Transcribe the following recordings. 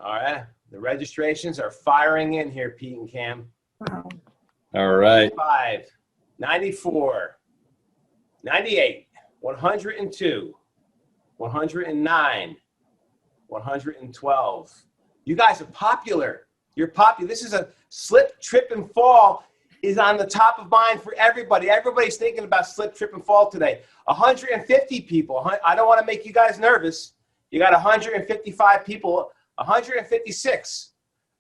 All right. The registrations are firing in here, Pete and Cam. Wow. All right. 95, 94, 98, 102, 109, 112. You guys are popular. You're popular. This is a slip, trip, and fall is on the top of mind for everybody. Everybody's thinking about slip, trip, and fall today. 150 people. I don't want to make you guys nervous. You got 155 people, 156.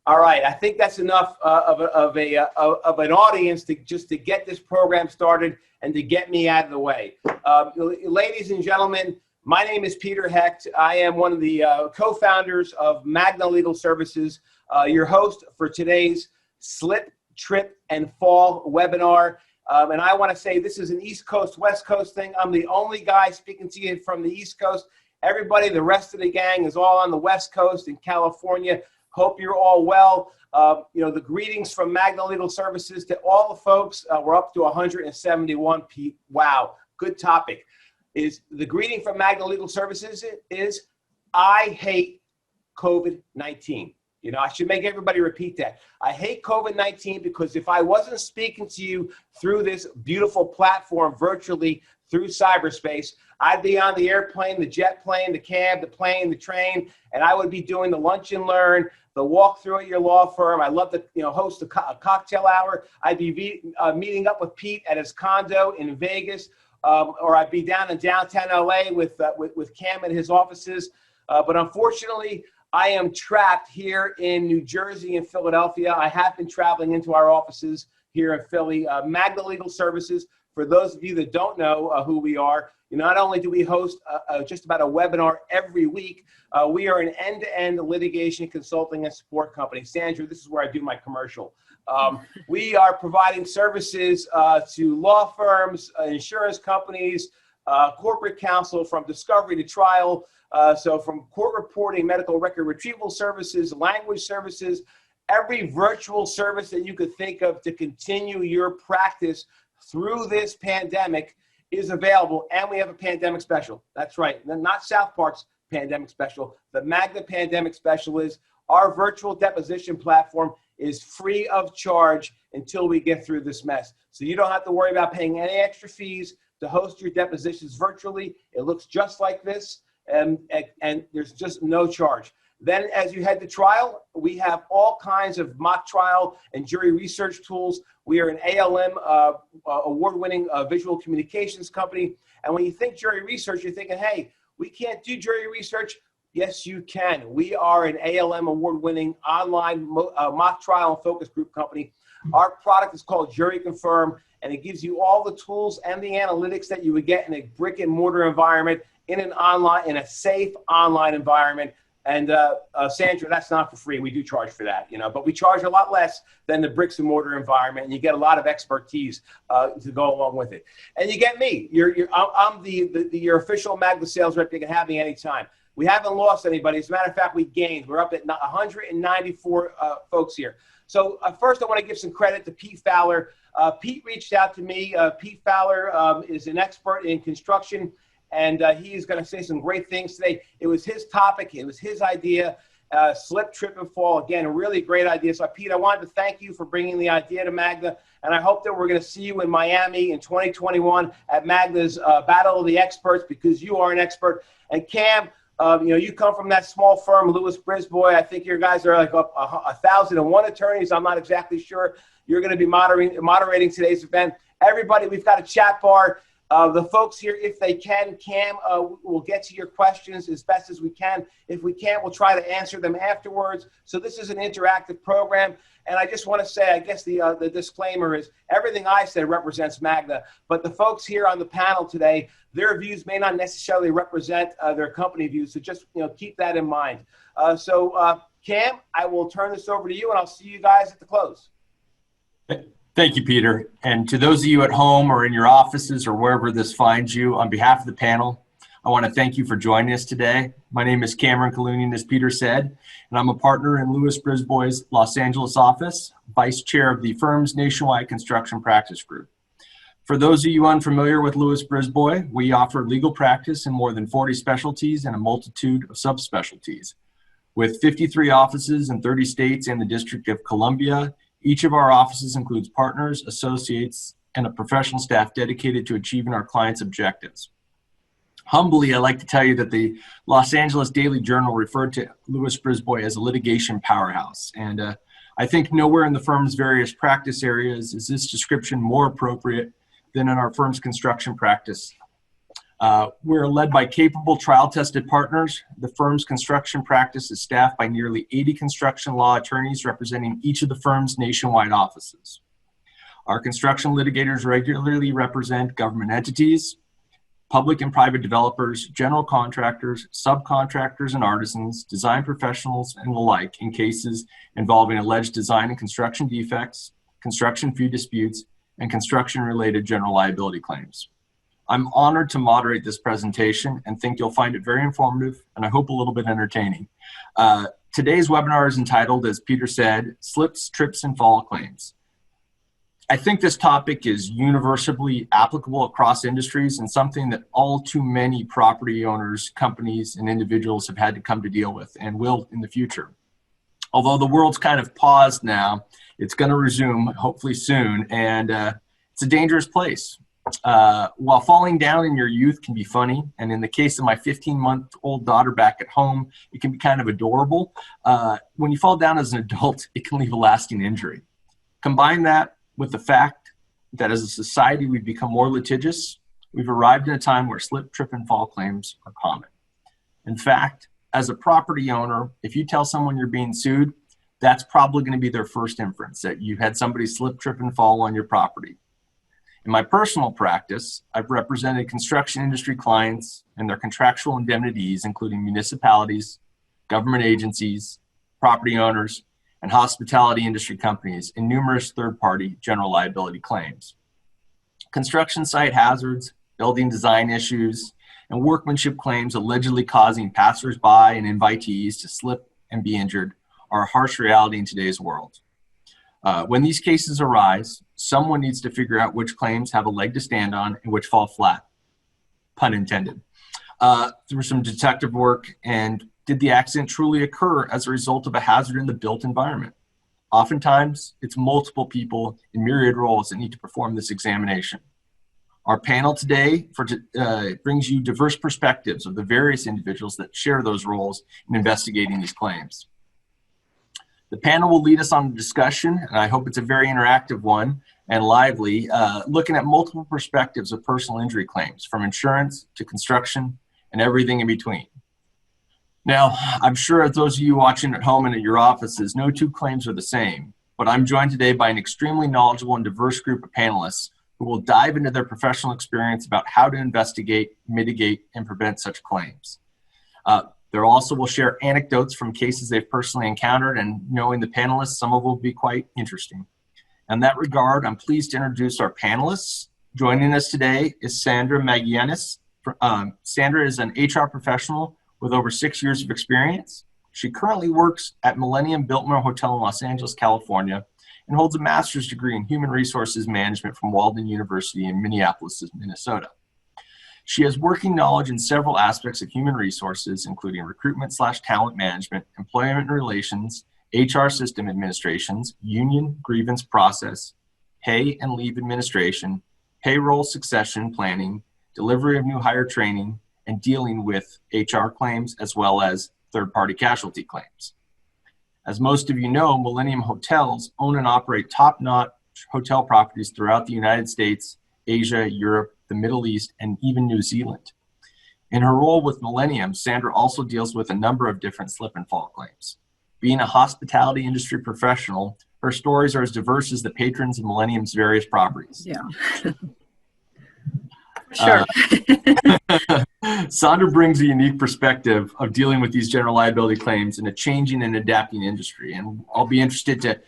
All right, I think that's enough of an audience to get this program started and to get me out of the way. Ladies and gentlemen, my name is Peter Hecht. I am one of the co-founders of Magna Legal Services, your host for today's Slip, Trip, and Fall webinar. And I want to say this is an East Coast, West Coast thing. I'm the only guy speaking to you from the East Coast. Everybody, the rest of the gang is all on the West Coast in California. Hope you're all well. The greetings from Magna Legal Services to all the folks. We're up to 171 people. Wow, good topic. Is the greeting from Magna Legal Services is I hate COVID-19. You know, I should make everybody repeat that. I hate COVID-19 because if I wasn't speaking to you through this beautiful platform virtually through cyberspace, I'd be on the airplane, the jet plane, the cab, the plane, the train, and I would be doing the lunch and learn, the walkthrough at your law firm. I love to host a cocktail hour. I'd be meeting up with Pete at his condo in Vegas, or I'd be down in downtown LA with Cam at his offices. But unfortunately, I am trapped here in New Jersey and Philadelphia. I have been traveling into our offices here in Philly. Magna Legal Services, for those of you that don't know who we are, not only do we host just about a webinar every week, we are an end-to-end litigation consulting and support company. Sandra, this is where I do my commercial. We are providing services to law firms, insurance companies, corporate counsel from discovery to trial. So from court reporting, medical record retrieval services, language services, every virtual service that you could think of to continue your practice through this pandemic is available. And we have a pandemic special. That's right. Not South Park's pandemic special. The Magna Pandemic Special is our virtual deposition platform is free of charge until we get through this mess. So you don't have to worry about paying any extra fees to host your depositions virtually. It looks just like this. And there's just no charge. Then as you head to trial, we have all kinds of mock trial and jury research tools. We are an ALM award-winning visual communications company. And when you think jury research, you're thinking, hey, we can't do jury research. Yes, you can. We are an ALM award-winning online mock trial and focus group company. Our product is called Jury Confirm, and it gives you all the tools and the analytics that you would get in a brick and mortar environment, in a safe online environment. And Sandra, that's not for free. We do charge for that, but we charge a lot less than the bricks and mortar environment, and you get a lot of expertise to go along with it. And you get me. I'm your official Magna sales rep. You can have me anytime. We haven't lost anybody. As a matter of fact, we gained. We're up at 194 folks here. So first, I want to give some credit to Pete Fowler. Pete reached out to me. Pete Fowler is an expert in construction, and he is going to say some great things today. It was his topic. It was his idea, slip, trip, and fall. Again, a really great idea. So, Pete, I wanted to thank you for bringing the idea to Magna, and I hope that we're going to see you in Miami in 2021 at Magna's Battle of the Experts, because you are an expert. And Cam, you come from that small firm, Lewis Brisbois. I think your guys are like 1,001 attorneys. I'm not exactly sure. You're going to be moderating today's event. Everybody, we've got a chat bar. The folks here, if they can, Cam will get to your questions as best as we can. If we can't, we'll try to answer them afterwards. So this is an interactive program. And I just want to say, I guess the disclaimer is everything I said represents Magna, but the folks here on the panel today, their views may not necessarily represent their company views. So just keep that in mind. Cam, I will turn this over to you, and I'll see you guys at the close. Thank you, Peter. And to those of you at home or in your offices or wherever this finds you, on behalf of the panel, I want to thank you for joining us today. My name is Cameron Kalunian, as Peter said, and I'm a partner in Lewis Brisbois' Los Angeles office, vice chair of the firm's nationwide construction practice group. For those of you unfamiliar with Lewis Brisbois, we offer legal practice in more than 40 specialties and a multitude of subspecialties. With 53 offices in 30 states and the District of Columbia, each of our offices includes partners, associates, and a professional staff dedicated to achieving our clients' objectives. Humbly, I'd like to tell you that the Los Angeles Daily Journal referred to Louis Brisbois as a litigation powerhouse. And I think nowhere in the firm's various practice areas is this description more appropriate than in our firm's construction practice. We're led by capable trial-tested partners. The firm's construction practice is staffed by nearly 80 construction law attorneys representing each of the firm's nationwide offices. Our construction litigators regularly represent government entities, public and private developers, general contractors, subcontractors and artisans, design professionals, and the like in cases involving alleged design and construction defects, construction fee disputes, and construction-related general liability claims. I'm honored to moderate this presentation and think you'll find it very informative and I hope a little bit entertaining. Today's webinar is entitled, as Peter said, Slips, Trips, and Fall Claims. I think this topic is universally applicable across industries and something that all too many property owners, companies, and individuals have had to come to deal with and will in the future. Although the world's kind of paused now, it's going to resume hopefully soon, and it's a dangerous place. While falling down in your youth can be funny, and in the case of my 15-month-old daughter back at home, it can be kind of adorable. When you fall down as an adult, it can leave a lasting injury. Combine that with the fact that as a society we've become more litigious, we've arrived in a time where slip, trip, and fall claims are common. In fact, as a property owner, if you tell someone you're being sued, that's probably going to be their first inference, that you've had somebody slip, trip, and fall on your property. In my personal practice, I've represented construction industry clients and their contractual indemnities, including municipalities, government agencies, property owners, and hospitality industry companies in numerous third-party general liability claims. Construction site hazards, building design issues, and workmanship claims allegedly causing passersby and invitees to slip and be injured are a harsh reality in today's world. When these cases arise, someone needs to figure out which claims have a leg to stand on and which fall flat, pun intended. Through some detective work, and did the accident truly occur as a result of a hazard in the built environment? Oftentimes, it's multiple people in myriad roles that need to perform this examination. Our panel today brings you diverse perspectives of the various individuals that share those roles in investigating these claims. The panel will lead us on a discussion, and I hope it's a very interactive one and lively, looking at multiple perspectives of personal injury claims, from insurance to construction and everything in between. Now, I'm sure those of you watching at home and at your offices, no two claims are the same, but I'm joined today by an extremely knowledgeable and diverse group of panelists who will dive into their professional experience about how to investigate, mitigate, and prevent such claims. They also will share anecdotes from cases they've personally encountered, and knowing the panelists, some of them will be quite interesting. In that regard, I'm pleased to introduce our panelists. Joining us today is Sandra Magallanes. Sandra is an HR professional with over 6 years of experience. She currently works at Millenium Biltmore Hotel in Los Angeles, California, and holds a master's degree in human resources management from Walden University in Minneapolis, Minnesota. She has working knowledge in several aspects of human resources, including recruitment/talent management, employment relations, HR system administrations, union grievance process, pay and leave administration, payroll succession planning, delivery of new hire training, and dealing with HR claims, as well as third-party casualty claims. As most of you know, Millenium Hotels own and operate top-notch hotel properties throughout the United States, Asia, Europe, the Middle East, and even New Zealand. In her role with Millenium, Sandra also deals with a number of different slip and fall claims. Being a hospitality industry professional, her stories are as diverse as the patrons of Millenium's various properties. Yeah. Sure. Sandra brings a unique perspective of dealing with these general liability claims in a changing and adapting industry. And I'll be interested to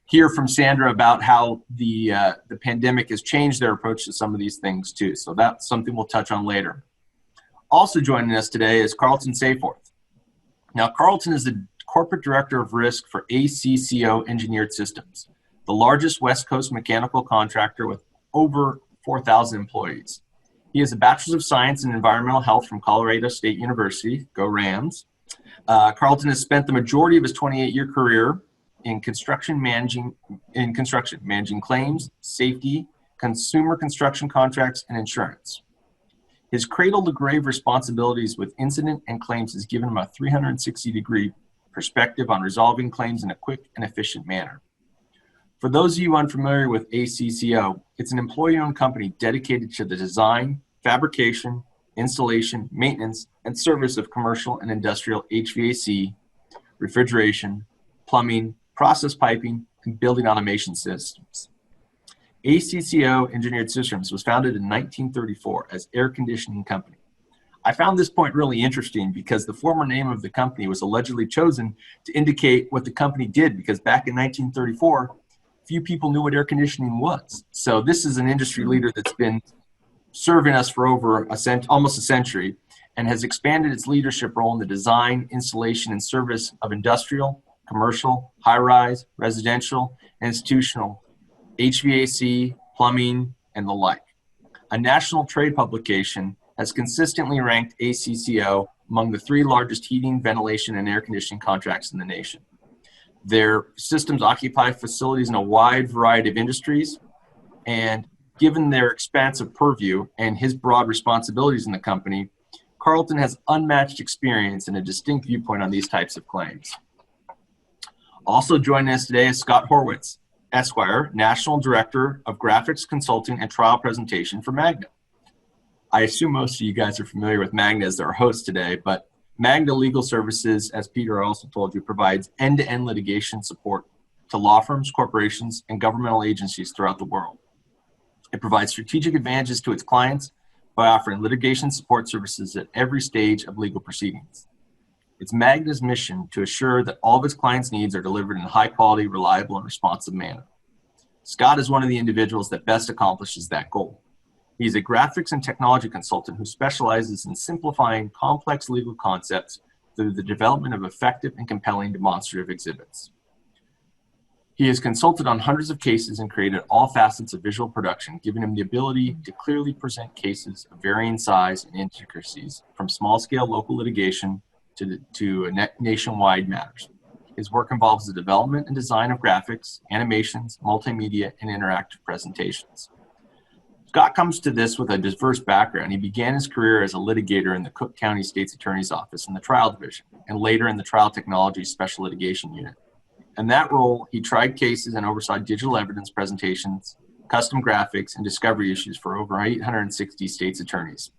hear from Sandra about how the pandemic has changed their approach to some of these things too. So that's something we'll touch on later. Also joining us today is Carlton Safeworth. Now, Carlton is the Corporate Director of Risk for ACCO Engineered Systems, the largest West Coast mechanical contractor with over 4,000 employees. He has a Bachelor's of Science in Environmental Health from Colorado State University, go Rams, Carlton has spent the majority of his 28-year career in construction, managing claims, safety, consumer construction contracts, and insurance. His cradle-to-grave responsibilities with incident and claims has given him a 360-degree perspective on resolving claims in a quick and efficient manner. For those of you unfamiliar with ACCO, it's an employee-owned company dedicated to the design, fabrication, installation, maintenance, and service of commercial and industrial HVAC, refrigeration, plumbing, process piping, and building automation systems. ACCO Engineered Systems was founded in 1934 as air conditioning company. I found this point really interesting because the former name of the company was allegedly chosen to indicate what the company did, because back in 1934, few people knew what air conditioning was. So this is an industry leader that's been serving us for over almost a century, and has expanded its leadership role in the design, installation, and service of industrial, commercial, high-rise, residential, and institutional, HVAC, plumbing, and the like. A national trade publication has consistently ranked ACCO among the 3 largest heating, ventilation, and air conditioning contracts in the nation. Their systems occupy facilities in a wide variety of industries, and given their expansive purview and his broad responsibilities in the company, Carlton has unmatched experience and a distinct viewpoint on these types of claims. Also joining us today is Scott Horwitz, Esquire, National Director of Graphics Consulting and Trial Presentation for Magna. I assume most of you guys are familiar with Magna as our host today, but Magna Legal Services, as Peter also told you, provides end-to-end litigation support to law firms, corporations, and governmental agencies throughout the world. It provides strategic advantages to its clients by offering litigation support services at every stage of legal proceedings. It's Magna's mission to assure that all of its clients' needs are delivered in a high-quality, reliable, and responsive manner. Scott is one of the individuals that best accomplishes that goal. He's a graphics and technology consultant who specializes in simplifying complex legal concepts through the development of effective and compelling demonstrative exhibits. He has consulted on hundreds of cases and created all facets of visual production, giving him the ability to clearly present cases of varying size and intricacies, from small-scale local litigation to nationwide matters. His work involves the development and design of graphics, animations, multimedia, and interactive presentations. Scott comes to this with a diverse background. He began his career as a litigator in the Cook County State's Attorney's Office in the Trial Division, and later in the Trial Technology Special Litigation Unit. In that role, he tried cases and oversaw digital evidence presentations, custom graphics, and discovery issues for over 860 states' attorneys.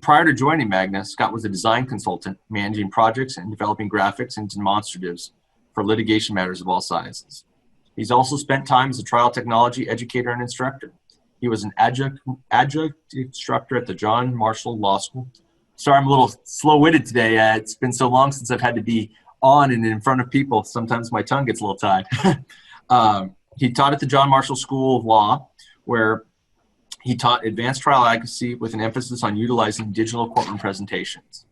Prior to joining Magna, Scott was a design consultant, managing projects and developing graphics and demonstratives for litigation matters of all sizes. He's also spent time as a trial technology educator and instructor. He was an adjunct instructor at the John Marshall Law School. Sorry, I'm a little slow-witted today. It's been so long since I've had to be on and in front of people. Sometimes my tongue gets a little tied. He taught at the John Marshall School of Law, where he taught advanced trial advocacy with an emphasis on utilizing digital courtroom presentations.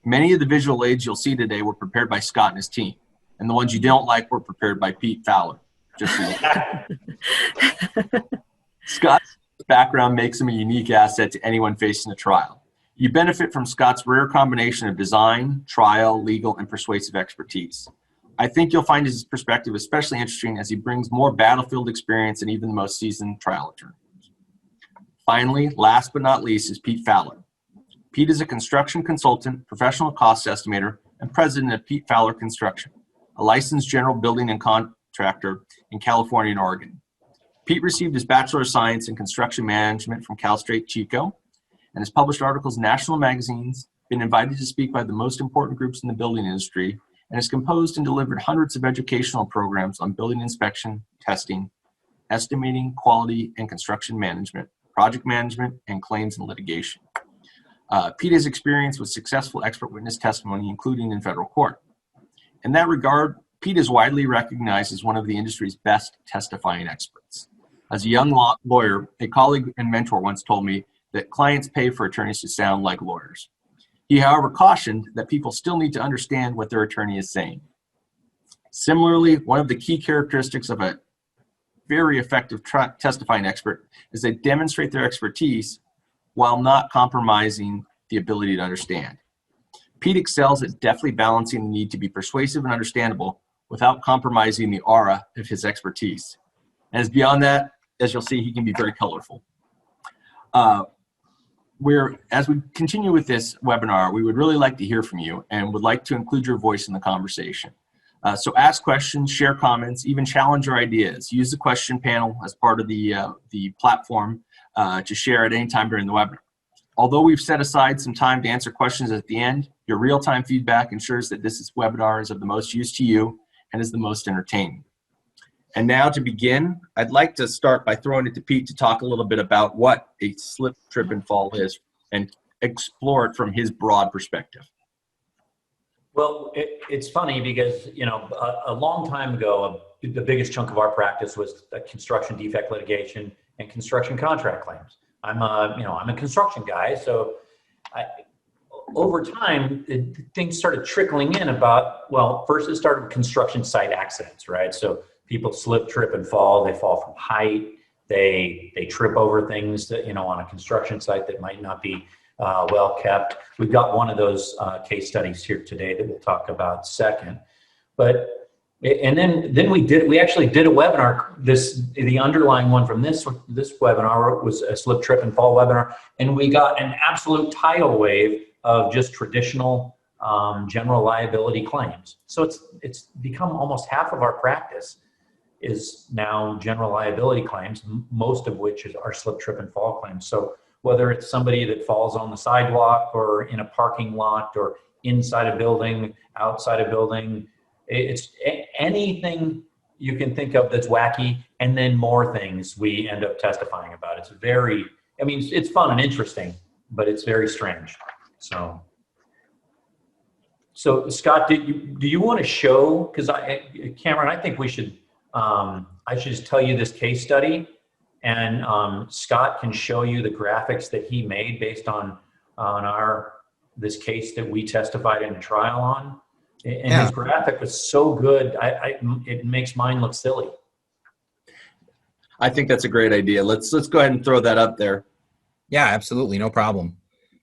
Many of the visual aids you'll see today were prepared by Scott and his team, and the ones you don't like were prepared by Pete Fowler. Just so Scott's background makes him a unique asset to anyone facing a trial. You benefit from Scott's rare combination of design, trial, legal, and persuasive expertise. I think you'll find his perspective especially interesting as he brings more battlefield experience than even the most seasoned trial attorneys. Finally, last but not least, is Pete Fowler. Pete is a construction consultant, professional cost estimator, and president of Pete Fowler Construction, a licensed general building and contractor in California and Oregon. Pete received his Bachelor of Science in Construction Management from Cal State Chico, and has published articles in national magazines, been invited to speak by the most important groups in the building industry, and has composed and delivered hundreds of educational programs on building inspection, testing, estimating, quality, and construction management, project management, and claims and litigation. Pete has experience with successful expert witness testimony, including in federal court. In that regard, Pete is widely recognized as one of the industry's best testifying experts. As a young lawyer, a colleague and mentor once told me that clients pay for attorneys to sound like lawyers. He, however, cautioned that people still need to understand what their attorney is saying. Similarly, one of the key characteristics of a very effective testifying expert is they demonstrate their expertise while not compromising the ability to understand. Pete excels at deftly balancing the need to be persuasive and understandable without compromising the aura of his expertise. And as beyond that, as you'll see, he can be very colorful. As we continue with this webinar, we would really like to hear from you and would like to include your voice in the conversation. So ask questions, share comments, even challenge your ideas. Use the question panel as part of the platform to share at any time during the webinar. Although we've set aside some time to answer questions at the end, your real-time feedback ensures that this webinar is of the most use to you and is the most entertaining. And now to begin, I'd like to start by throwing it to Pete to talk a little bit about what a slip, trip, and fall is and explore it from his broad perspective. Well, it's funny because, you know, a long time ago, the biggest chunk of our practice was construction defect litigation and construction contract claims. I'm a construction guy, so over time, things started trickling in about, well, first it started with construction site accidents, right? So people slip, trip, and fall. They fall from height. They trip over things that, you know, on a construction site that might not be well kept. We've got one of those case studies here today that we'll talk about second. But and then we actually did a webinar. The underlying one from this webinar was a slip, trip, and fall webinar, and we got an absolute tidal wave of just traditional general liability claims. So it's become almost half of our practice is now general liability claims, most of which are slip, trip, and fall claims. So whether it's somebody that falls on the sidewalk or in a parking lot or inside a building, outside a building, it's anything you can think of that's wacky, and then more things we end up testifying about. It's it's fun and interesting, but it's very strange. So Scott, do you want to show, because Cameron, I think we should, I should just tell you this case study, and Scott can show you the graphics that he made based on this case that we testified in a trial on. And his graphic was so good, it makes mine look silly. I think that's a great idea. Let's go ahead and throw that up there. Yeah, absolutely, no problem.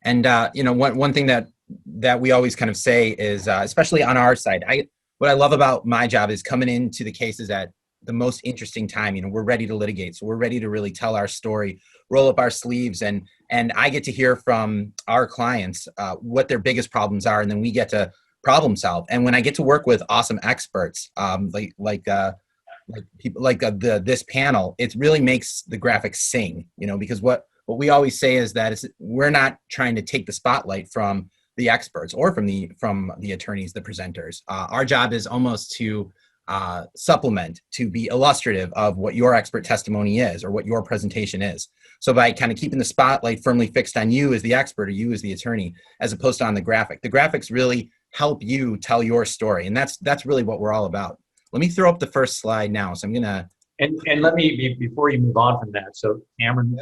And one thing that we always kind of say is, especially on our side, what I love about my job is coming into the cases at the most interesting time. You know, we're ready to litigate, so we're ready to really tell our story, roll up our sleeves, and I get to hear from our clients what their biggest problems are, and then we get to problem solve. And when I get to work with awesome experts, like people like this panel, it really makes the graphics sing. You know, because what we always say is that we're not trying to take the spotlight from the experts or from the attorneys, the presenters. Our job is almost to supplement, to be illustrative of what your expert testimony is or what your presentation is. So by kind of keeping the spotlight firmly fixed on you as the expert or you as the attorney, as opposed to on the graphics really help you tell your story. And that's really what we're all about. Let me throw up the first slide now. So I'm going to... And let me, before you move on from that, so Cameron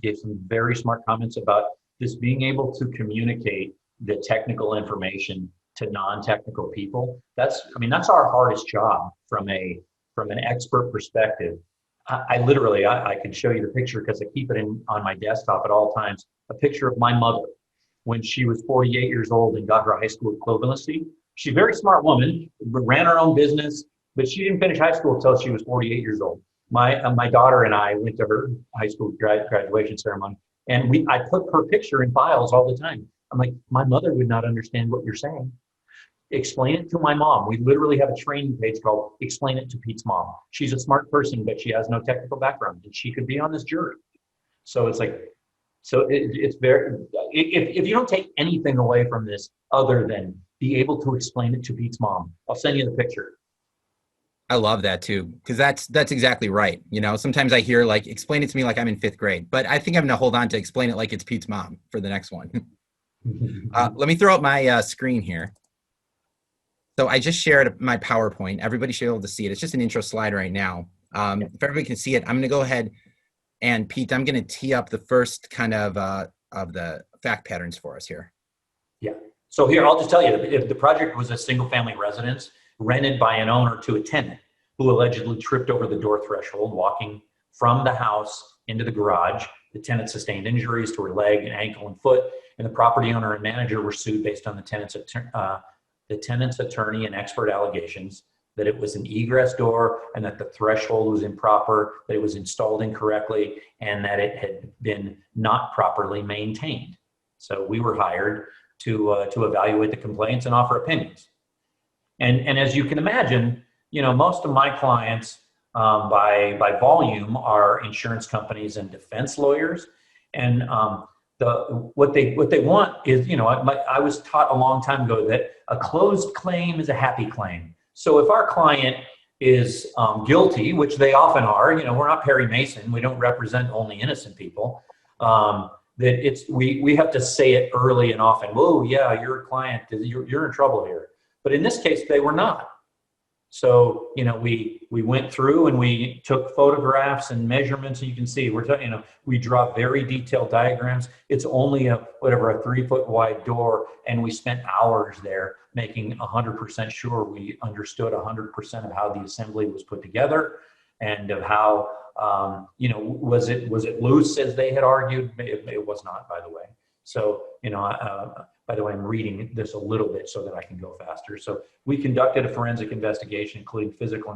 gave some very smart comments about this being able to communicate the technical information to non-technical people. That's our hardest job from an expert perspective. I literally could show you the picture because I keep it on my desktop at all times, a picture of my mother when she was 48 years old and got her high school equivalency. She's a very smart woman, ran her own business, but she didn't finish high school until she was 48 years old. My daughter and I went to her high school graduation ceremony, and I put her picture in files all the time. I'm like, my mother would not understand what you're saying. Explain it to my mom. We literally have a training page called Explain It to Pete's Mom. She's a smart person, but she has no technical background, and she could be on this jury. So it's like, it's very, if you don't take anything away from this other than be able to explain it to Pete's mom, I'll send you the picture. I love that too, because that's exactly right. You know, sometimes I hear like, explain it to me like I'm in 5th grade, but I think I'm gonna hold on to explain it like it's Pete's mom for the next one. Let me throw up my screen here. So I just shared my PowerPoint. Everybody should be able to see it. It's just an intro slide right now. If everybody can see it, I'm gonna go ahead and Pete, I'm gonna tee up the first kind of the fact patterns for us here. Yeah, so here, I'll just tell you, if the project was a single family residence rented by an owner to a tenant who allegedly tripped over the door threshold walking from the house into the garage, the tenant sustained injuries to her leg and ankle and foot, and the property owner and manager were sued based on the tenant's attorney and expert allegations that it was an egress door and that the threshold was improper, that it was installed incorrectly, and that it had been not properly maintained. So we were hired to evaluate the complaints and offer opinions. And as you can imagine, most of my clients by volume are insurance companies and defense lawyers. And what they want is, I was taught a long time ago that a closed claim is a happy claim. So if our client is guilty, which they often are, we're not Perry Mason, we don't represent only innocent people, that we have to say it early and often. Whoa, yeah, your client, you're in trouble here. But in this case, they were not. So, we went through and we took photographs and measurements, and you can see we draw very detailed diagrams. It's only a 3-foot wide door, and we spent hours there making 100% sure we understood 100% of how the assembly was put together, and of how was it loose as they had argued? It was not, by the way. So by the way, I'm reading this a little bit so that I can go faster. So we conducted a forensic investigation, including physical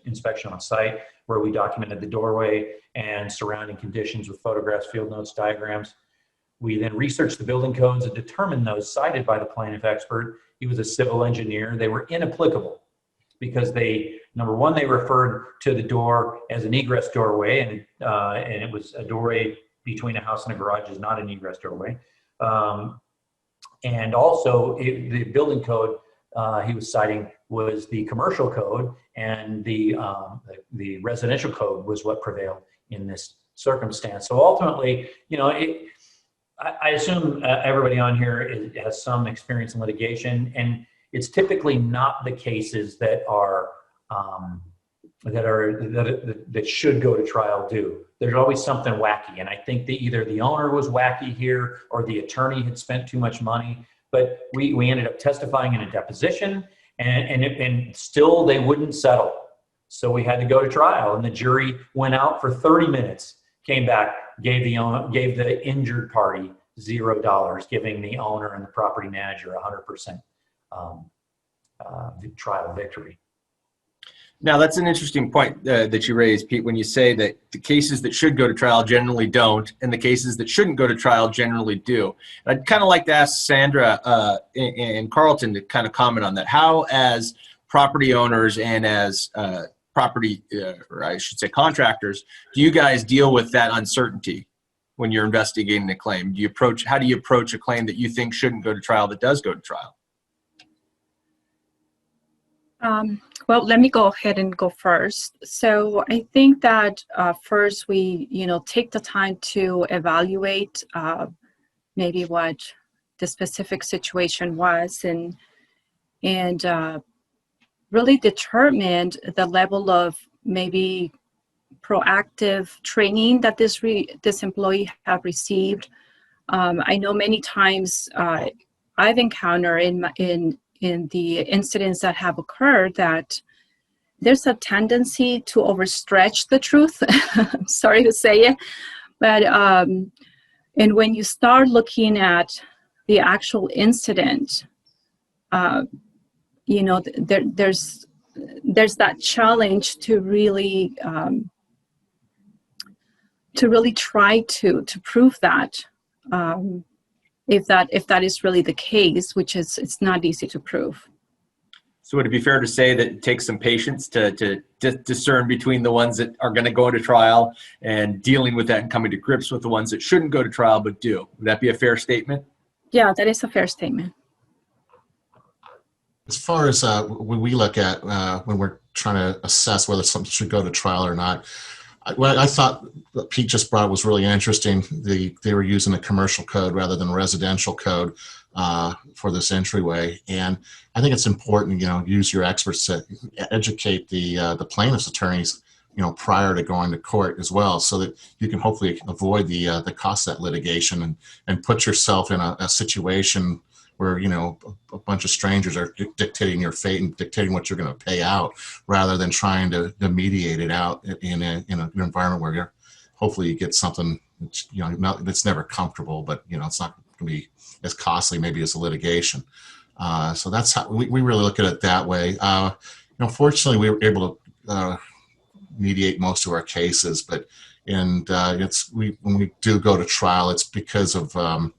inspection on site, where we documented the doorway and surrounding conditions with photographs, field notes, diagrams. We then researched the building codes and determined those cited by the plaintiff expert. He was a civil engineer. They were inapplicable because number one, they referred to the door as an egress doorway, and it was a doorway between a house and a garage is not an egress doorway. And also the building code he was citing was the commercial code, and the residential code was what prevailed in this circumstance. So ultimately, I assume everybody on here has some experience in litigation, and it's typically not the cases that that should go to trial do. There's always something wacky, and I think that either the owner was wacky here or the attorney had spent too much money. But we ended up testifying in a deposition, and still they wouldn't settle. So we had to go to trial, and the jury went out for 30 minutes, came back, gave the injured party $0, giving the owner and the property manager 100% trial victory. Now, that's an interesting point that you raised, Pete, when you say that the cases that should go to trial generally don't, and the cases that shouldn't go to trial generally do. I'd kind of like to ask Sandra and Carlton to kind of comment on that. How, as property owners and as property, or I should say contractors, do you guys deal with that uncertainty when you're investigating a claim? How do you approach a claim that you think shouldn't go to trial that does go to trial? Well, let me go ahead and go first. So I think that first we, take the time to evaluate maybe what the specific situation was, and really determine the level of maybe proactive training that this employee have received. I know many times I've encountered in the incidents that have occurred that there's a tendency to overstretch the truth. I'm sorry to say it, but and when you start looking at the actual incident, there's that challenge to really try to prove that. If that is really the case, which it's not easy to prove. So would it be fair to say that it takes some patience to discern between the ones that are going to go to trial and dealing with that and coming to grips with the ones that shouldn't go to trial but do? Would that be a fair statement? Yeah, that is a fair statement. As far as when we look at when we're trying to assess whether something should go to trial or not, what I thought that Pete just brought was really interesting. They were using a commercial code rather than a residential code for this entryway, and I think it's important, use your experts to educate the plaintiff's attorneys, prior to going to court as well, so that you can hopefully avoid the cost of that litigation and put yourself in a situation where a bunch of strangers are dictating your fate and dictating what you're going to pay out, rather than trying to mediate it out in an environment where hopefully you get something that's never comfortable, but it's not can be as costly maybe as the litigation. So that's how we really look at it that way. Fortunately, we were able to mediate most of our cases, but when we do go to trial, it's because of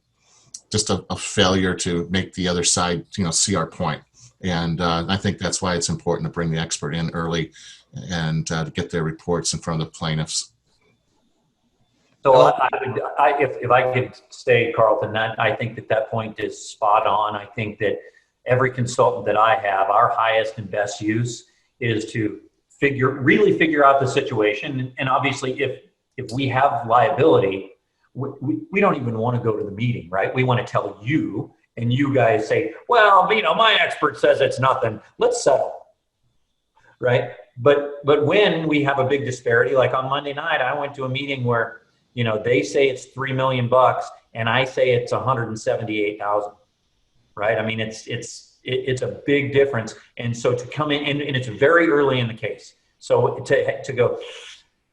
just a failure to make the other side, see our point. And I think that's why it's important to bring the expert in early and to get their reports in front of the plaintiffs. So if I could say, Carlton, I think that point is spot on. I think that every consultant that I have, our highest and best use is to really figure out the situation. And obviously, if we have liability, we don't even want to go to the meeting, right? We want to tell you, and you guys say, well, my expert says it's nothing. Let's settle, right? But when we have a big disparity, like on Monday night, I went to a meeting where they say it's $3 million and I say it's 178,000, right? I mean, it's a big difference. And so to come in, and it's very early in the case. So to go,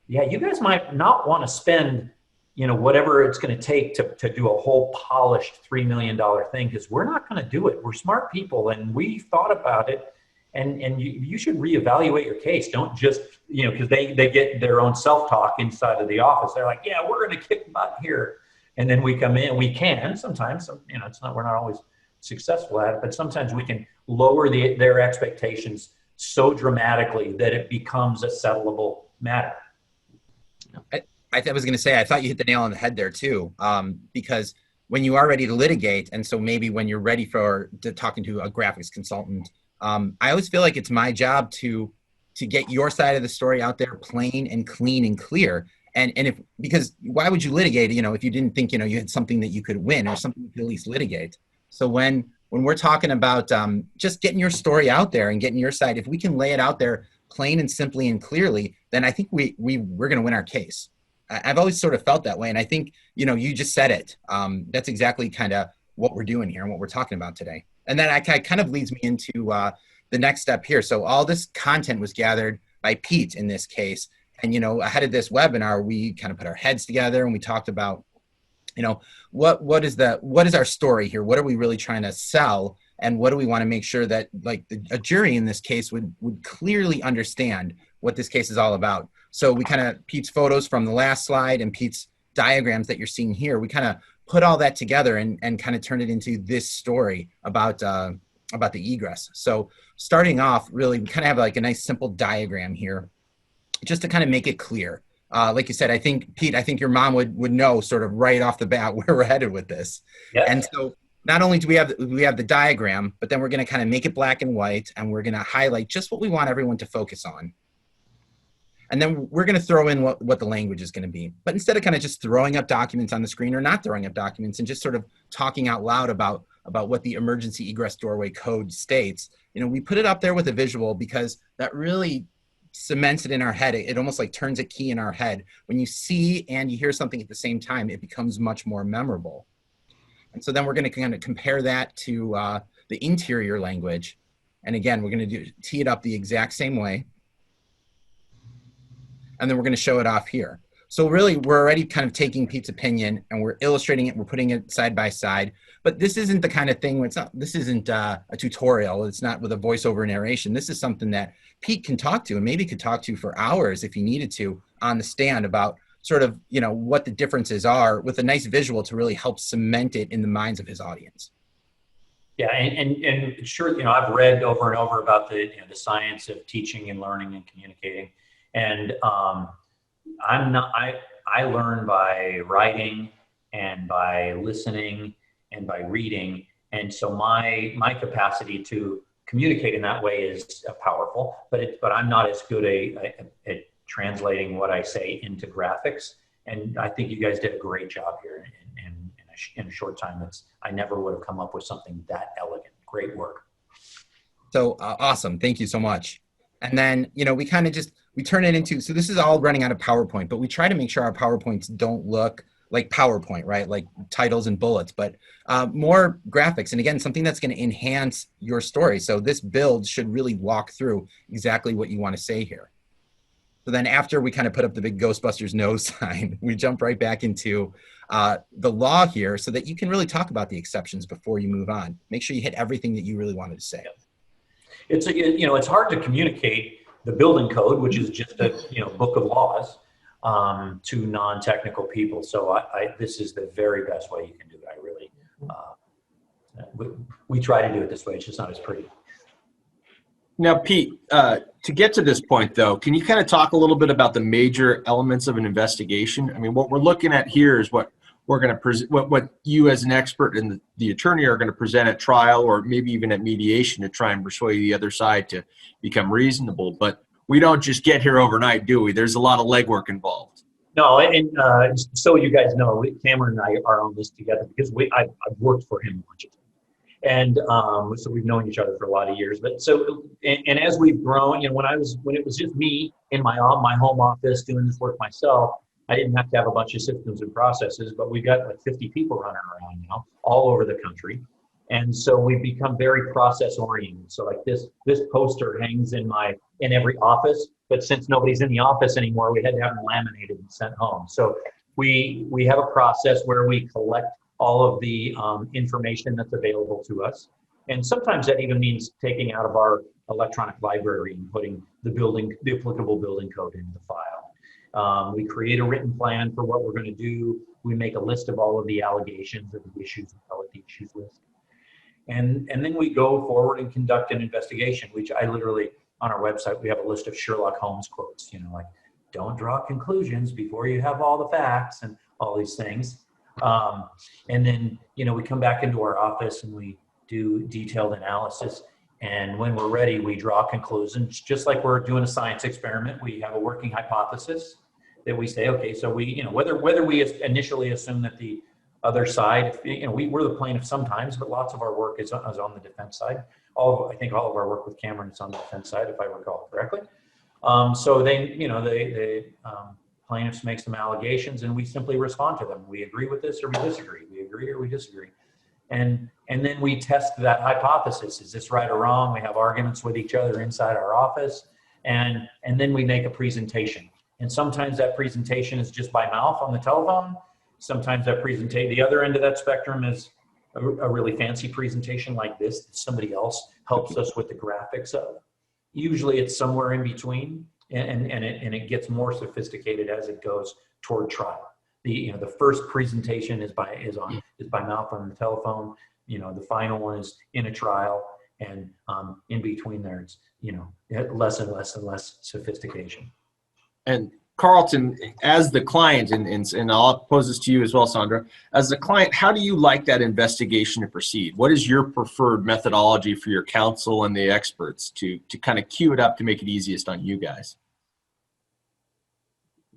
yeah, you guys might not want to spend, whatever it's going to take to do a whole polished $3 million thing, because we're not going to do it. We're smart people and we thought about it. And you should reevaluate your case. Don't just, because they get their own self-talk inside of the office. They're like, yeah, we're going to kick butt here. And then we come in, we can sometimes, we're not always successful at it, but sometimes we can lower their expectations so dramatically that it becomes a settlable matter. I was going to say, I thought you hit the nail on the head there too, because when you are ready to litigate, and so maybe when you're ready to talking to a graphics consultant, I always feel like it's my job to get your side of the story out there plain and clean and clear. And because why would you litigate, if you didn't think, you had something that you could win or something you could at least litigate. So when we're talking about just getting your story out there and getting your side, if we can lay it out there plain and simply and clearly, then I think we're going to win our case. I've always sort of felt that way. And I think, you just said it. That's exactly kind of what we're doing here and what we're talking about today. And then I kind of leads me into the next step here. So all this content was gathered by Pete in this case. And, ahead of this webinar, we kind of put our heads together and we talked about, what is our story here? What are we really trying to sell? And what do we want to make sure that a jury in this case would clearly understand what this case is all about? So we kind of, Pete's photos from the last slide and Pete's diagrams that you're seeing here, we kind of put all that together and kind of turn it into this story about the egress. So starting off, really, we kind of have like a nice simple diagram here just to kind of make it clear. Like you said, Pete, I think your mom would know sort of right off the bat where we're headed with this. Yep. And so not only do we have the diagram, but then we're going to kind of make it black and white, and we're going to highlight just what we want everyone to focus on. And then we're going to throw in what the language is going to be. But instead of kind of just throwing up documents on the screen or not throwing up documents and just sort of talking out loud about what the emergency egress doorway code states, we put it up there with a visual because that really cements it in our head. It almost like turns a key in our head. When you see and you hear something at the same time, it becomes much more memorable. And so then we're going to kind of compare that to the interior language. And again, we're going to tee it up the exact same way. And then we're going to show it off here. So really, we're already kind of taking Pete's opinion and we're illustrating it. We're putting it side by side. But this isn't the kind of thing where this isn't a tutorial. It's not with a voiceover narration. This is something that Pete can talk to and maybe could talk to for hours if he needed to on the stand about sort of, what the differences are with a nice visual to really help cement it in the minds of his audience. Yeah, and sure, I've read over and over about the science of teaching and learning and communicating. And I learn by writing and by listening and by reading. And so my capacity to communicate in that way is powerful, but I'm not as good at translating what I say into graphics. And I think you guys did a great job here in a short time. I never would have come up with something that elegant. Great work. So awesome. Thank you so much. And then, we kind of we turn it into, so this is all running out of PowerPoint, but we try to make sure our PowerPoints don't look like PowerPoint, right? Like titles and bullets, but more graphics. And again, something that's going to enhance your story. So this build should really walk through exactly what you want to say here. So then after we kind of put up the big Ghostbusters no sign, we jump right back into the law here so that you can really talk about the exceptions before you move on. Make sure you hit everything that you really wanted to say. It's hard to communicate the building code, which is just a book of laws, to non-technical people. So this is the very best way you can do it. I really, we try to do it this way. It's just not as pretty. Now, Pete, to get to this point, though, can you kind of talk a little bit about the major elements of an investigation? I mean, what we're looking at here is what we're going to present, what you as an expert and the attorney are going to present at trial, or maybe even at mediation, to try and persuade the other side to become reasonable. But we don't just get here overnight, do we? There's a lot of legwork involved. No, and so you guys know, Cameron and I are on this together because I've worked for him a bunch of times. And so we've known each other for a lot of years. But so, and as we've grown, when it was just me in my home office doing this work myself, I didn't have to have a bunch of systems and processes, but we've got like 50 people running around now all over the country. And so we've become very process oriented. So like this poster hangs in every office, but since nobody's in the office anymore, we had to have them laminated and sent home. So we have a process where we collect all of the information that's available to us. And sometimes that even means taking out of our electronic library and putting the applicable building code into the file. We create a written plan for what we're going to do. We make a list of all of the allegations or the issues, we call it the issues list. And then we go forward and conduct an investigation, which I literally, on our website, we have a list of Sherlock Holmes quotes, like, don't draw conclusions before you have all the facts and all these things. And then, we come back into our office and we do detailed analysis. And when we're ready, we draw conclusions, just like we're doing a science experiment. We have a working hypothesis that we say, okay, so we, whether we initially assume that the other side, we're the plaintiff sometimes, but lots of our work is on the defense side. I think all of our work with Cameron is on the defense side, if I recall correctly. So the plaintiffs make some allegations and we simply respond to them. We agree with this or we disagree. We agree or we disagree. And then we test that hypothesis. Is this right or wrong? We have arguments with each other inside our office. And then we make a presentation. And sometimes that presentation is just by mouth on the telephone. Sometimes that the other end of that spectrum is a really fancy presentation like this that somebody else helps us with the graphics of. Usually it's somewhere in between, and it gets more sophisticated as it goes toward trial. The first presentation is by mouth on the telephone. The final one is in a trial, and in between there it's less and less and less sophistication. And Carlton, as the client, and I'll pose this to you as well, Sandra, as the client, how do you like that investigation to proceed? What is your preferred methodology for your counsel and the experts to kind of cue it up to make it easiest on you guys?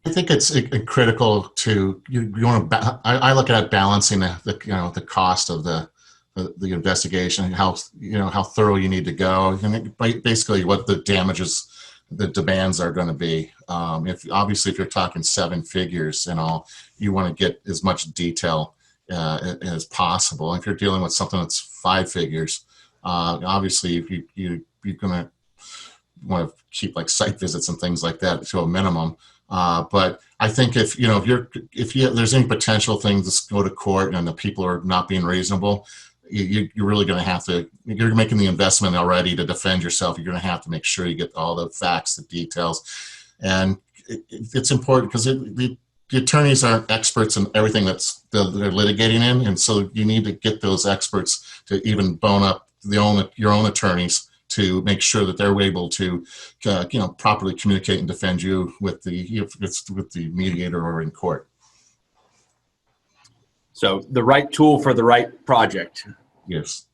I think it's critical to you want to. I look at balancing the cost of the investigation and how thorough you need to go, and basically what the damages, the demands are going to be. If you're talking 7 figures and all, you want to get as much detail as possible. If you're dealing with something that's 5 figures, obviously you're going to want to keep like site visits and things like that to a minimum. But I think if there's any potential things to go to court and the people are not being reasonable, you're really going to have to, you're making the investment already to defend yourself. You're going to have to make sure you get all the facts, the details. And it's important because the attorneys aren't experts in everything they're litigating in. And so you need to get those experts to even bone up your own attorneys to make sure that they're able to, properly communicate and defend you with the mediator or in court. So the right tool for the right project. Yes.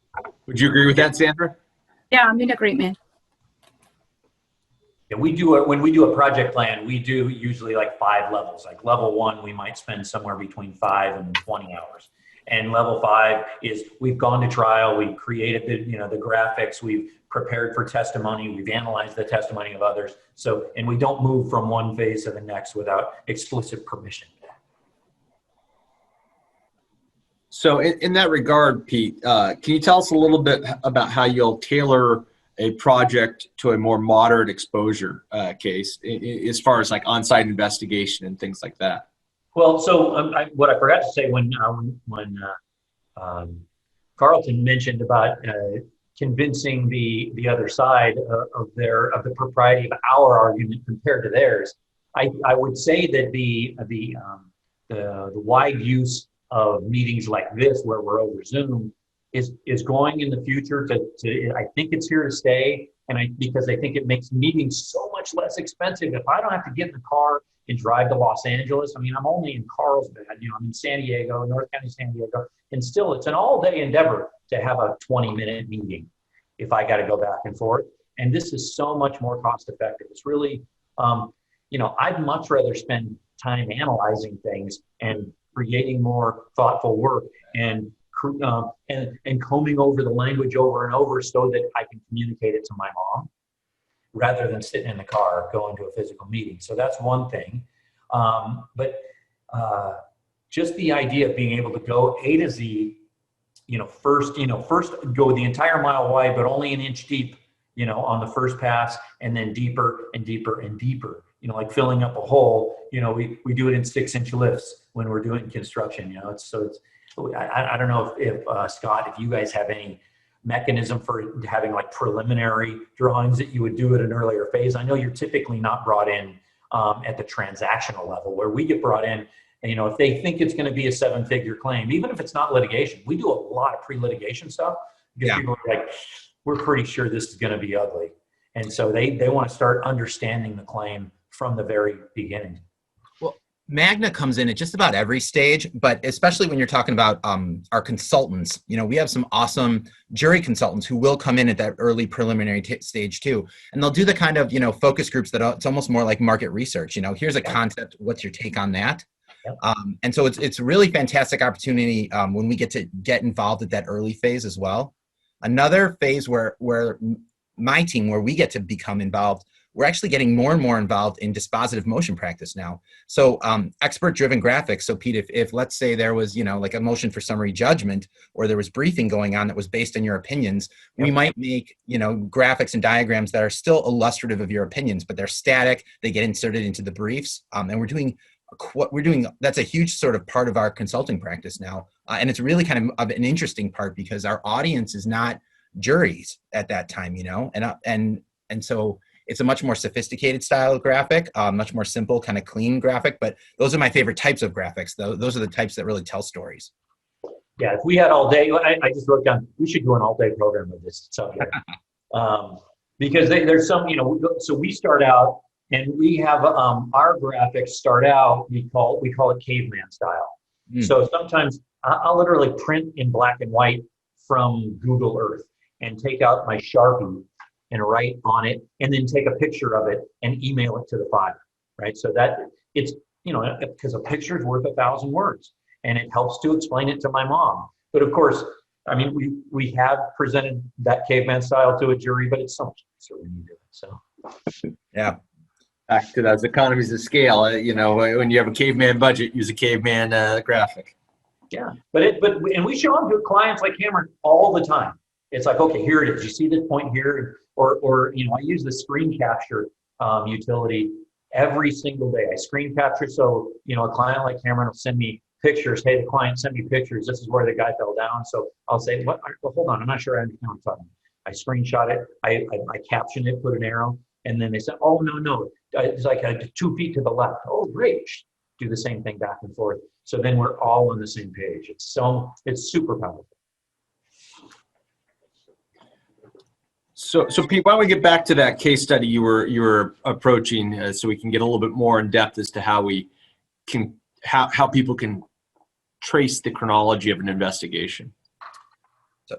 Would you agree with that, Sandra? Yeah, I'm in agreement. Yeah, when we do a project plan, we do usually like 5 levels. Like level 1, we might spend somewhere between 5 and 20 hours. And level 5 is we've gone to trial, we've created the graphics, we've prepared for testimony, we've analyzed the testimony of others. So, and we don't move from one phase to the next without explicit permission. So in that regard, Pete, can you tell us a little bit about how you'll tailor a project to a more moderate exposure case as far as like on-site investigation and things like that? Well, so what I forgot to say when Carlton mentioned about convincing the other side of the propriety of our argument compared to theirs, I would say that the wide use of meetings like this, where we're over Zoom, is going in the future to I think it's here to stay, because I think it makes meetings so much less expensive. If I don't have to get in the car and drive to Los Angeles, I mean, I'm only in Carlsbad, I'm in San Diego, North County, San Diego, and still it's an all-day endeavor to have a 20-minute meeting if I got to go back and forth. And this is so much more cost-effective. It's really, I'd much rather spend time analyzing things and creating more thoughtful work and combing over the language over and over so that I can communicate it to my mom, rather than sitting in the car going to a physical meeting. So that's one thing. But just the idea of being able to go A to Z, first go the entire mile wide, but only an inch deep, on the first pass, and then deeper and deeper and deeper, like filling up a hole. We do it in 6-inch lifts when we're doing construction, I don't know if Scott, if you guys have any mechanism for having like preliminary drawings that you would do at an earlier phase. I know you're typically not brought in at the transactional level, where we get brought in, if they think it's going to be a 7-figure claim, even if it's not litigation. We do a lot of pre-litigation stuff because people are like, we're pretty sure this is going to be ugly. And so they want to start understanding the claim from the very beginning. Magna comes in at just about every stage, but especially when you're talking about our consultants, we have some awesome jury consultants who will come in at that early preliminary stage too. And they'll do the kind of, focus groups that it's almost more like market research. Here's a concept. What's your take on that? And so it's a really fantastic opportunity when we get to get involved at that early phase as well. Another phase where my team, where we get to become involved, we're actually getting more and more involved in dispositive motion practice now. So expert-driven graphics. So Pete, if let's say there was, like a motion for summary judgment, or there was briefing going on that was based on your opinions, we might make, graphics and diagrams that are still illustrative of your opinions, but they're static. They get inserted into the briefs. And we're doing, that's a huge sort of part of our consulting practice now. And it's really kind of an interesting part because our audience is not juries at that time, and so it's a much more sophisticated style of graphic, much more simple, kind of clean graphic. But those are my favorite types of graphics. Those are the types that really tell stories. Yeah, if we had all day, I just wrote down, we should do an all-day program of this subject. Because there's some, so we start out, and we have our graphics start out, we call it caveman style. So sometimes I'll literally print in black and white from Google Earth and take out my Sharpie and write on it, and then take a picture of it and email it to the file, right? So that it's, because a picture is worth 1,000 words, and it helps to explain it to my mom. But of course, I mean, we have presented that caveman style to a jury, but it's so much nicer when you do it. So, yeah. Back to those economies of scale, when you have a caveman budget, use a caveman graphic. Yeah, and we show them to clients like Cameron all the time. It's like, okay, here it is. You see this point here, or I use the screen capture utility every single day. I screen capture, so a client like Cameron will send me pictures. Hey, the client sent me pictures. This is where the guy fell down. So I'll say, what? Well, hold on, I'm not sure I understand what I'm talking about. I screenshot it. I caption it, put an arrow, and then they said, oh no, it's like 2 feet to the left. Oh, great. Do the same thing back and forth. So then we're all on the same page. It's super powerful. So Pete, why don't we get back to that case study you were approaching, so we can get a little bit more in depth as to how people can trace the chronology of an investigation. So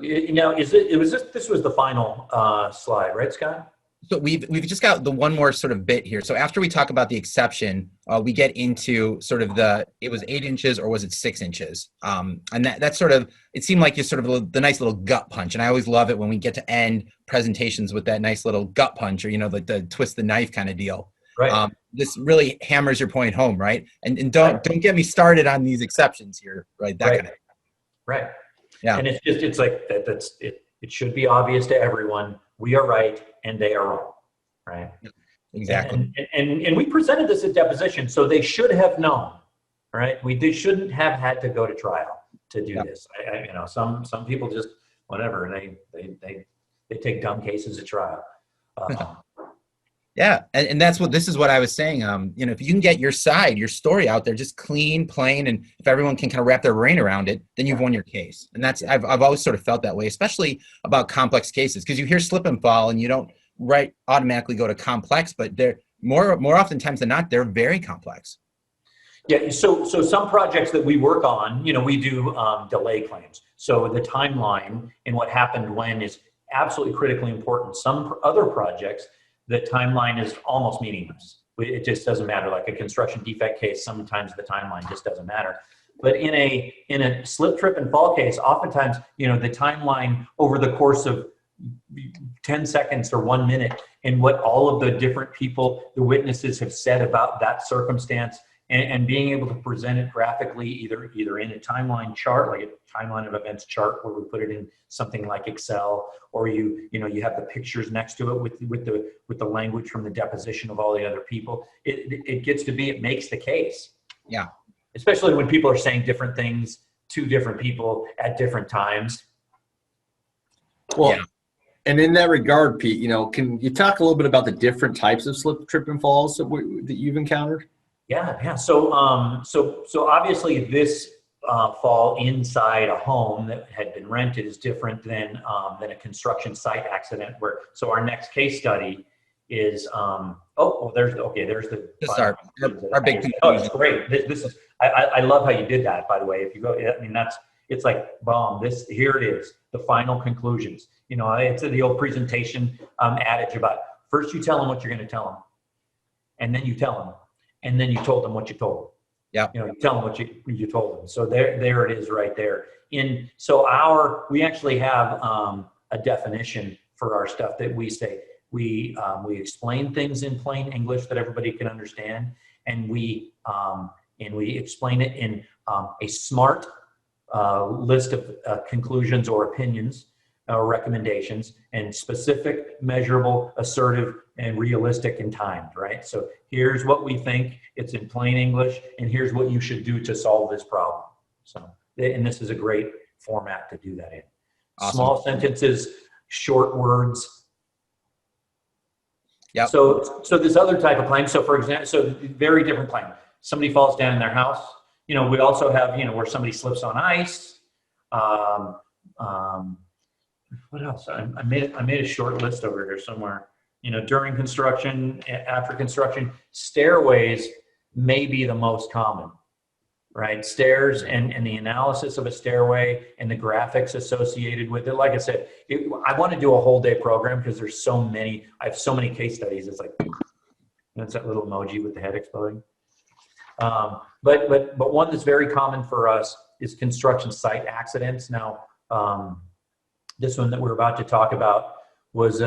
this was the final slide, right, Scott? So we've just got the one more sort of bit here. So after we talk about the exception, we get into sort of it was 8 inches or was it 6 inches? And that's sort of, it seemed like just sort of the nice little gut punch. And I always love it when we get to end presentations with that nice little gut punch, or, the twist the knife kind of deal. Right. This really hammers your point home, right? And don't get me started on these exceptions here, right? That kind of thing. Right. Yeah. And it's like that's it. It should be obvious to everyone, we are right and they are wrong, right? Exactly. And we presented this at deposition, so they should have known, right? They shouldn't have had to go to trial to do this. You know, some people just, whatever, they take dumb cases to trial. Yeah, and this is what I was saying. You know, if you can get your side, your story out there, just clean, plain, and if everyone can kind of wrap their brain around it, then you've won your case. And that's I've always sort of felt that way, especially about complex cases, because you hear slip and fall, and you don't automatically go to complex, but they're more oftentimes than not, they're very complex. Yeah, so some projects that we work on, you know, we do delay claims. So the timeline and what happened when is absolutely critically important. Some other projects, the timeline is almost meaningless. It just doesn't matter. Like a construction defect case, sometimes the timeline just doesn't matter. But in a slip, trip, and fall case, oftentimes, you know, the timeline over the course of 10 seconds or 1 minute, and what all of the different people, the witnesses, have said about that circumstance, and being able to present it graphically, either in a timeline chart, like a timeline of events chart, where we put it in something like Excel, or you have the pictures next to it with the language from the deposition of all the other people. It gets to be, it makes the case. Yeah. Especially when people are saying different things to different people at different times. Well, yeah. And in that regard, Pete, you know, can you talk a little bit about the different types of slip, trip, and falls that you've encountered? Yeah. So obviously this fall inside a home that had been rented is different than a construction site accident. So our next case study is there's the our big conclusion. Oh, it's great. This is I love how you did that, by the way. If you go, I mean, it's like boom. Here it is, the final conclusions. You know, it's the old presentation adage about first you tell them what you're going to tell them, and then you tell them, and then you told them what you told them. Yeah. You know, you tell them what you told them. So there it is right there. We actually have a definition for our stuff that we say. We explain things in plain English that everybody can understand, and we explain it in a smart list of conclusions or opinions or recommendations, and specific, measurable, assertive, and realistic and timed, right? So here's what we think, it's in plain English, and here's what you should do to solve this problem. So, and this is a great format to do that in. Awesome. Small sentences, short words. Yeah. So this other type of claim, so for example, very different claim. Somebody falls down in their house. You know, we also have, you know, where somebody slips on ice. What else? I made a short list over here somewhere. You know, during construction, after construction, stairways may be the most common, right? Stairs and the analysis of a stairway and the graphics associated with it. Like I said, I want to do a whole day program because there's so many. I have so many case studies. It's like, that's that little emoji with the head exploding. But one that's very common for us is construction site accidents. Now, this one that we're about to talk about was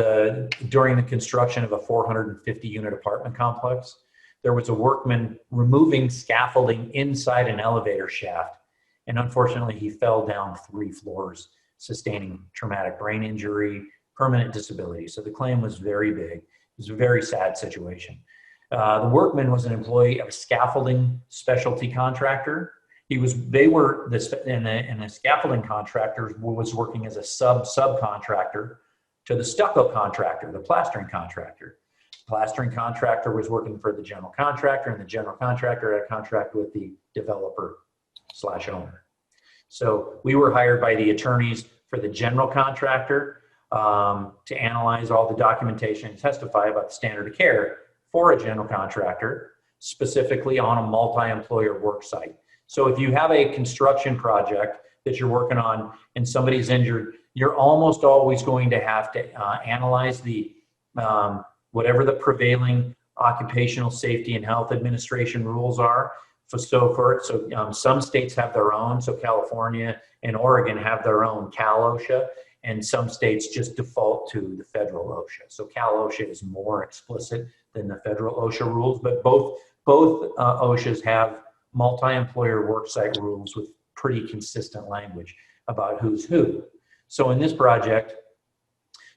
during the construction of a 450 unit apartment complex. There was a workman removing scaffolding inside an elevator shaft, and unfortunately he fell down 3 floors, sustaining traumatic brain injury, permanent disability. So the claim was very big. It was a very sad situation. The workman was an employee of a scaffolding specialty contractor. The scaffolding contractor was working as a subcontractor to the stucco contractor, the plastering contractor. The plastering contractor was working for the general contractor, and the general contractor had a contract with the developer/owner. So we were hired by the attorneys for the general contractor to analyze all the documentation and testify about the standard of care for a general contractor, specifically on a multi-employer work site. So if you have a construction project that you're working on and somebody's injured, you're almost always going to have to analyze the whatever the prevailing occupational safety and health administration rules are. Some states have their own. So California and Oregon have their own Cal OSHA, and some states just default to the federal OSHA. So Cal OSHA is more explicit than the federal OSHA rules, but both OSHAs have multi-employer worksite rules with pretty consistent language about who's who. So in this project,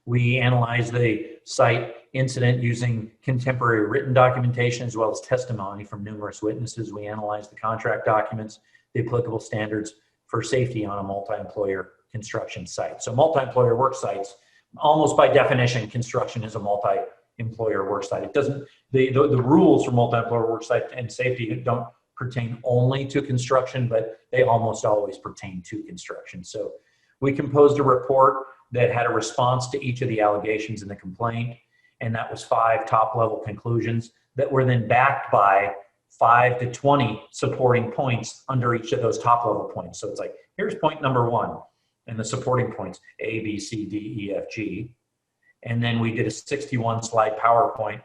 we analyzed the site incident using contemporary written documentation as well as testimony from numerous witnesses. We analyzed the contract documents, the applicable standards for safety on a multi-employer construction site. So multi-employer work sites, almost by definition, construction is a multi-employer work site. It doesn't, the rules for multi-employer work site and safety don't pertain only to construction, but they almost always pertain to construction. So we composed a report that had a response to each of the allegations in the complaint, and that was 5 top-level conclusions that were then backed by 5 to 20 supporting points under each of those top-level points. So it's like, here's point number 1, and the supporting points, A, B, C, D, E, F, G. And then we did a 61-slide PowerPoint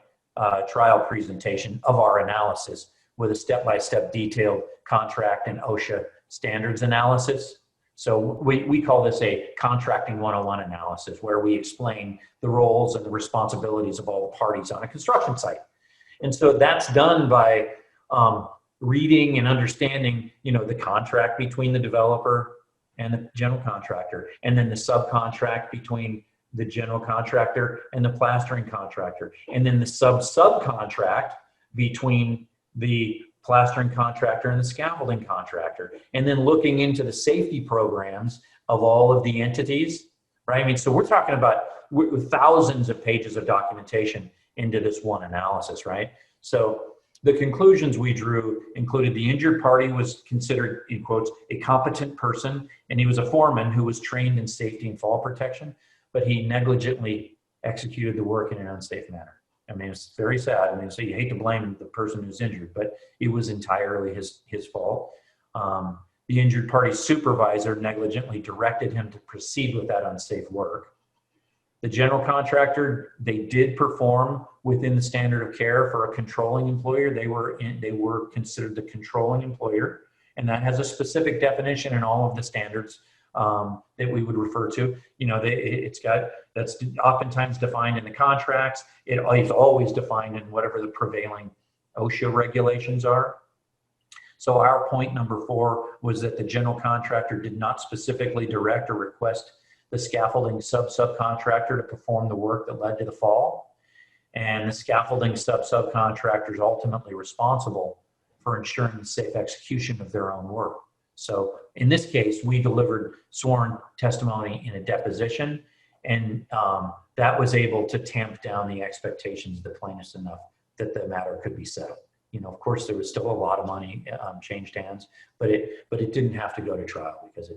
trial presentation of our analysis with a step-by-step detailed contract and OSHA standards analysis. So we call this a contracting 101 analysis, where we explain the roles and the responsibilities of all the parties on a construction site. And so that's done by reading and understanding, the contract between the developer and the general contractor, and then the subcontract between the general contractor and the plastering contractor, and then the subcontract between the plastering contractor and the scaffolding contractor, and then looking into the safety programs of all of the entities, right? I mean, so we're talking about thousands of pages of documentation into this one analysis, right? So the conclusions we drew included the injured party was considered, in quotes, a competent person, and he was a foreman who was trained in safety and fall protection, but he negligently executed the work in an unsafe manner. I mean, it's very sad. I mean, so you hate to blame the person who's injured, but it was entirely his fault. The injured party's supervisor negligently directed him to proceed with that unsafe work. The general contractor, they did perform within the standard of care for a controlling employer. They were considered the controlling employer, and that has a specific definition in all of the standards that we would refer to. That's oftentimes defined in the contracts. It's always defined in whatever the prevailing OSHA regulations are. So our point number 4 was that the general contractor did not specifically direct or request the scaffolding subcontractor to perform the work that led to the fall. And the scaffolding subcontractor is ultimately responsible for ensuring the safe execution of their own work. So in this case, we delivered sworn testimony in a deposition, and that was able to tamp down the expectations of the plaintiffs enough that the matter could be settled. Of course, there was still a lot of money changed hands, but it didn't have to go to trial because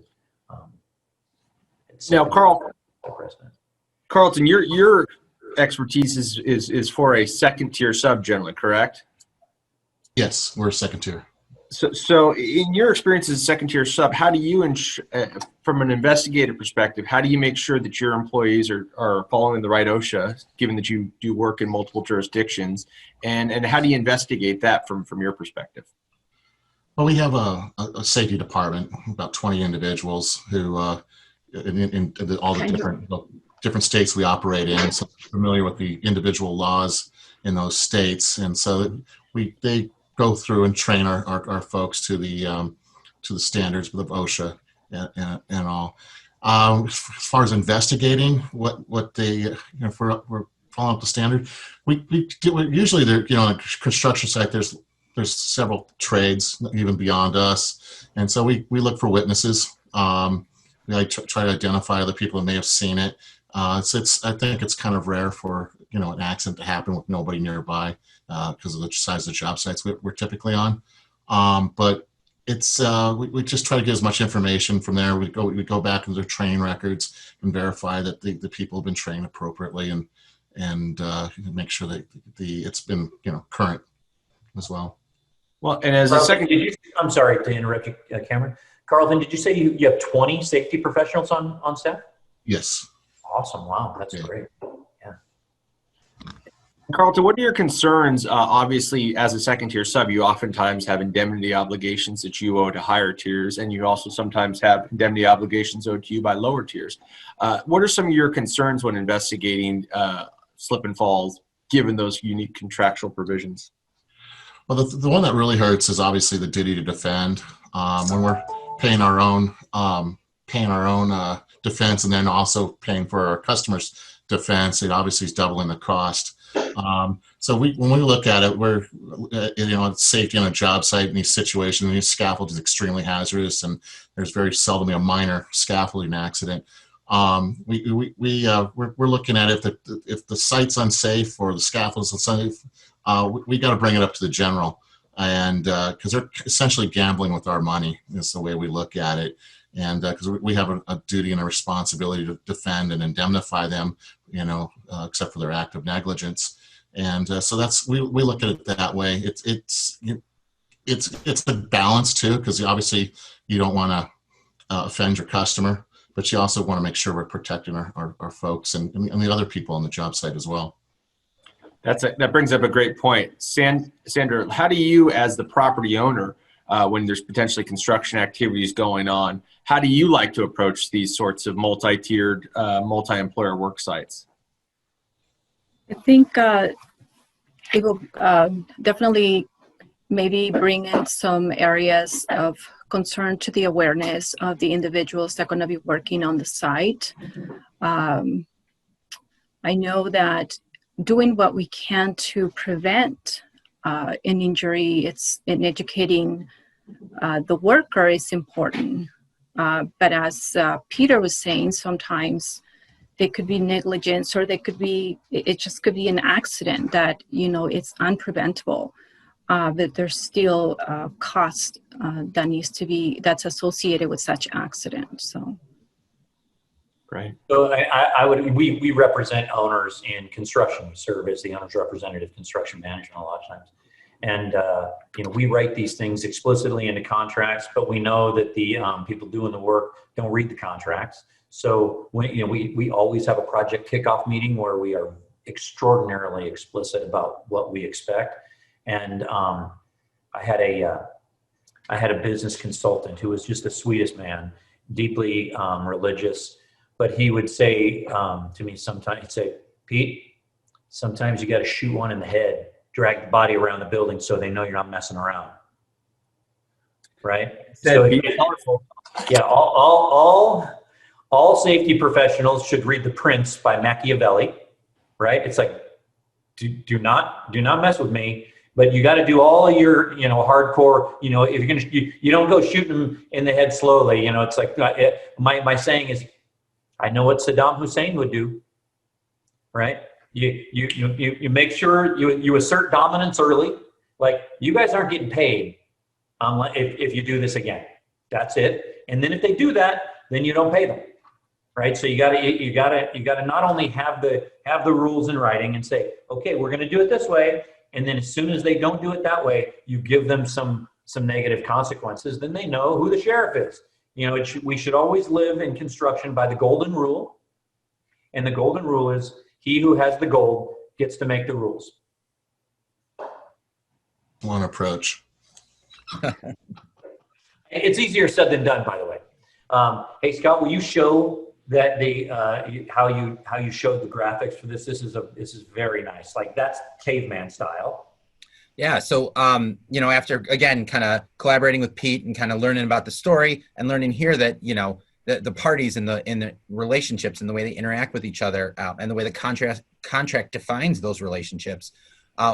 now, Carlton, your expertise is for a second tier sub generally, correct? Yes, we're a second tier. So in your experience as a second tier sub, how do you, from an investigative perspective, how do you make sure that your employees are following the right OSHA, given that you do work in multiple jurisdictions, and how do you investigate that from your perspective? Well, we have a safety department, about 20 individuals who, in all the different states we operate in, so familiar with the individual laws in those states, and so they go through and train our folks to the standards of OSHA and all. As far as investigating what they, if we're following up the standard, we usually there, on a construction site there's several trades even beyond us, and so we look for witnesses. We try to identify other people who may have seen it. I think it's kind of rare for an accident to happen with nobody nearby because of the size of the job sites we're typically on. But it's we just try to get as much information from there. We go back into their training records and verify that the people have been trained appropriately and make sure that it's been current as well. Well, and as a second, I'm sorry to interrupt you, Cameron. Carlton, did you say you have 20 safety professionals on staff? Yes. Awesome. Wow, that's great. Yeah. Carlton, what are your concerns? Obviously, as a second tier sub, you oftentimes have indemnity obligations that you owe to higher tiers, and you also sometimes have indemnity obligations owed to you by lower tiers. What are some of your concerns when investigating slip and falls, given those unique contractual provisions? Well, the one that really hurts is obviously the duty to defend. When we're paying our own paying our own defense and then also paying for our customers' defense, it obviously is doubling the cost. So when we look at it, we're, safety on a job site in these situations, these scaffold is extremely hazardous, and there's very seldomly a minor scaffolding accident. We're looking at if the site's unsafe or the scaffold is unsafe, we got to bring it up to the general, and because they're essentially gambling with our money is the way we look at it, and because we have a duty and a responsibility to defend and indemnify them, except for their act of negligence, and so that's we look at it that way. It's a balance too, because obviously you don't want to offend your customer, but you also want to make sure we're protecting our folks and the other people on the job site as well. That brings up a great point. Sandra, how do you, as the property owner, when there's potentially construction activities going on, how do you like to approach these sorts of multi-tiered, multi-employer work sites? I think it will definitely maybe bring in some areas of concern to the awareness of the individuals that are going to be working on the site. I know that doing what we can to prevent an injury, it's in educating the worker is important. But as Peter was saying, sometimes they could be negligence, or it just could be an accident that, it's unpreventable. But there's still cost that's associated with such accidents. So. Right. So we represent owners in construction. We serve as the owner's representative, construction management a lot of times. And, we write these things explicitly into contracts, but we know that the people doing the work don't read the contracts. So we always have a project kickoff meeting where we are extraordinarily explicit about what we expect. And I had a business consultant who was just the sweetest man, deeply religious. But he would say to me sometimes, he'd say, Pete, sometimes you got to shoot one in the head, drag the body around the building so they know you're not messing around. Right? So yeah, all safety professionals should read The Prince by Machiavelli. Right? It's like, do not mess with me. But you got to do all your, hardcore, if you're going to, you don't go shooting them in the head slowly. It's like, my saying is, I know what Saddam Hussein would do, right? You make sure you assert dominance early. Like, you guys aren't getting paid if you do this again. That's it. And then if they do that, then you don't pay them, right? So you gotta not only have the rules in writing and say, okay, we're going to do it this way. And then as soon as they don't do it that way, you give them some negative consequences. Then they know who the sheriff is. We should always live in construction by the golden rule. And the golden rule is, he who has the gold gets to make the rules. One approach. It's easier said than done, by the way. Hey, Scott, will you show that how you showed the graphics for this? This is very nice. Like, that's caveman style. Yeah, so, after, again, kind of collaborating with Pete and kind of learning about the story and learning here that, the parties in the relationships and the way they interact with each other and the way the contract defines those relationships,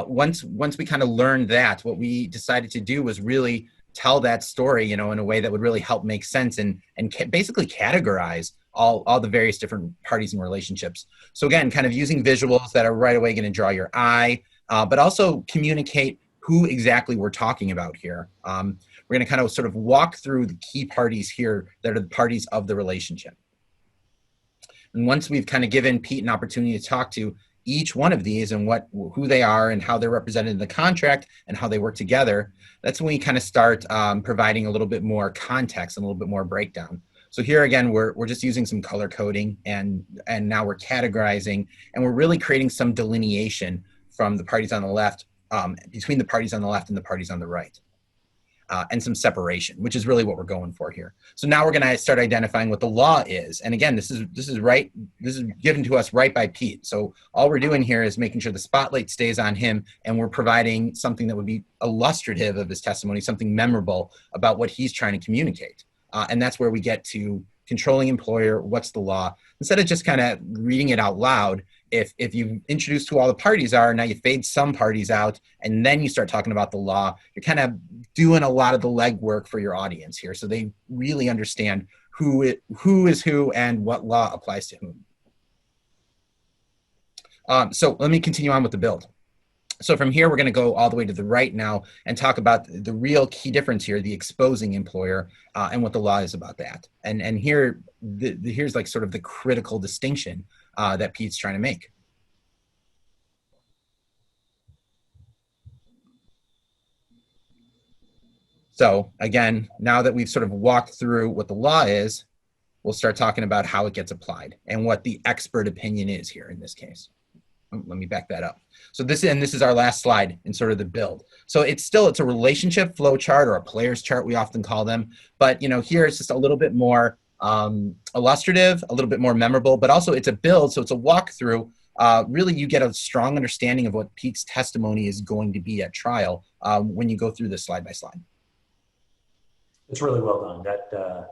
once we kind of learned that, what we decided to do was really tell that story, in a way that would really help make sense and basically categorize all the various different parties and relationships. So again, kind of using visuals that are right away going to draw your eye, but also communicate who exactly we're talking about here. We're going to kind of sort of walk through the key parties here that are the parties of the relationship. And once we've kind of given Pete an opportunity to talk to each one of these and who they are and how they're represented in the contract and how they work together, that's when we kind of start providing a little bit more context and a little bit more breakdown. So here again, we're just using some color coding and now we're categorizing and we're really creating some delineation from the parties on the left, between the parties on the left and the parties on the right. And some separation, which is really what we're going for here. So now we're going to start identifying what the law is. And again, this is given to us right by Pete. So all we're doing here is making sure the spotlight stays on him, and we're providing something that would be illustrative of his testimony, something memorable about what he's trying to communicate. And that's where we get to controlling employer, what's the law, instead of just kind of reading it out loud. If you introduce who all the parties are, now you fade some parties out, and then you start talking about the law, you're kind of doing a lot of the legwork for your audience here, so they really understand who is who and what law applies to whom. So let me continue on with the build. So from here, we're going to go all the way to the right now and talk about the real key difference here, the exposing employer, and what the law is about that. And here, here's like sort of the critical distinction that Pete's trying to make. So again, now that we've sort of walked through what the law is, we'll start talking about how it gets applied and what the expert opinion is here in this case. Let me back that up. So this is our last slide in sort of the build. So it's a relationship flow chart, or a player's chart, we often call them. But here it's just a little bit more illustrative, a little bit more memorable, but also it's a build, so it's a walkthrough. Really, you get a strong understanding of what Pete's testimony is going to be at trial when you go through this slide by slide. It's really well done. That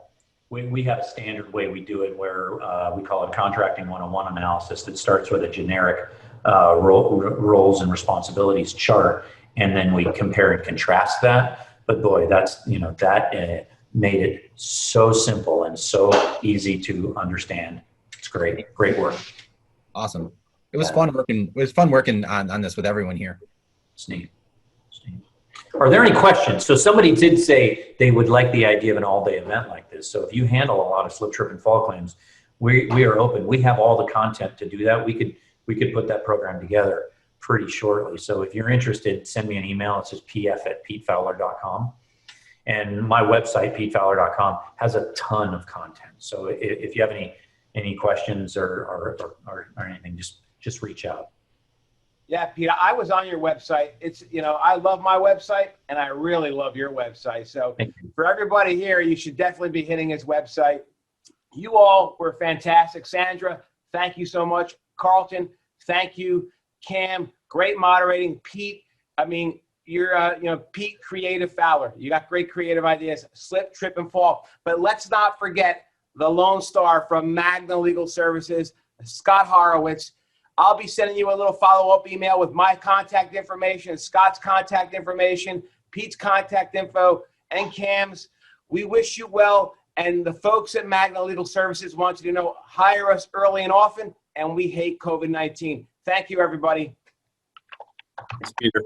we have a standard way we do it where we call it contracting 101 analysis that starts with a generic roles and responsibilities chart, and then we compare and contrast that. But boy, that's that made it so simple and so easy to understand. It's great work. Awesome. It was fun working. It was fun working on this with everyone here. It's neat. Are there any questions? So somebody did say they would like the idea of an all-day event like this. So if you handle a lot of slip, trip, and fall claims, we are open. We have all the content to do that. We could put that program together pretty shortly. So if you're interested, send me an email. It says pf@petefowler.com. And my website, petefowler.com, has a ton of content. So if you have any questions or anything, just reach out. Yeah, Pete, I was on your website. It's, I love my website, and I really love your website. So for everybody here, you should definitely be hitting his website. You all were fantastic. Sandra, thank you so much. Carlton, thank you. Cam, great moderating. Pete, I mean, you're, Pete, creative Fowler. You got great creative ideas. Slip, trip, and fall. But let's not forget the Lone Star from Magna Legal Services, Scott Horwitz. I'll be sending you a little follow-up email with my contact information, Scott's contact information, Pete's contact info, and Cam's. We wish you well, and the folks at Magna Legal Services want you to know, hire us early and often, and we hate COVID-19. Thank you, everybody. Thanks, Peter.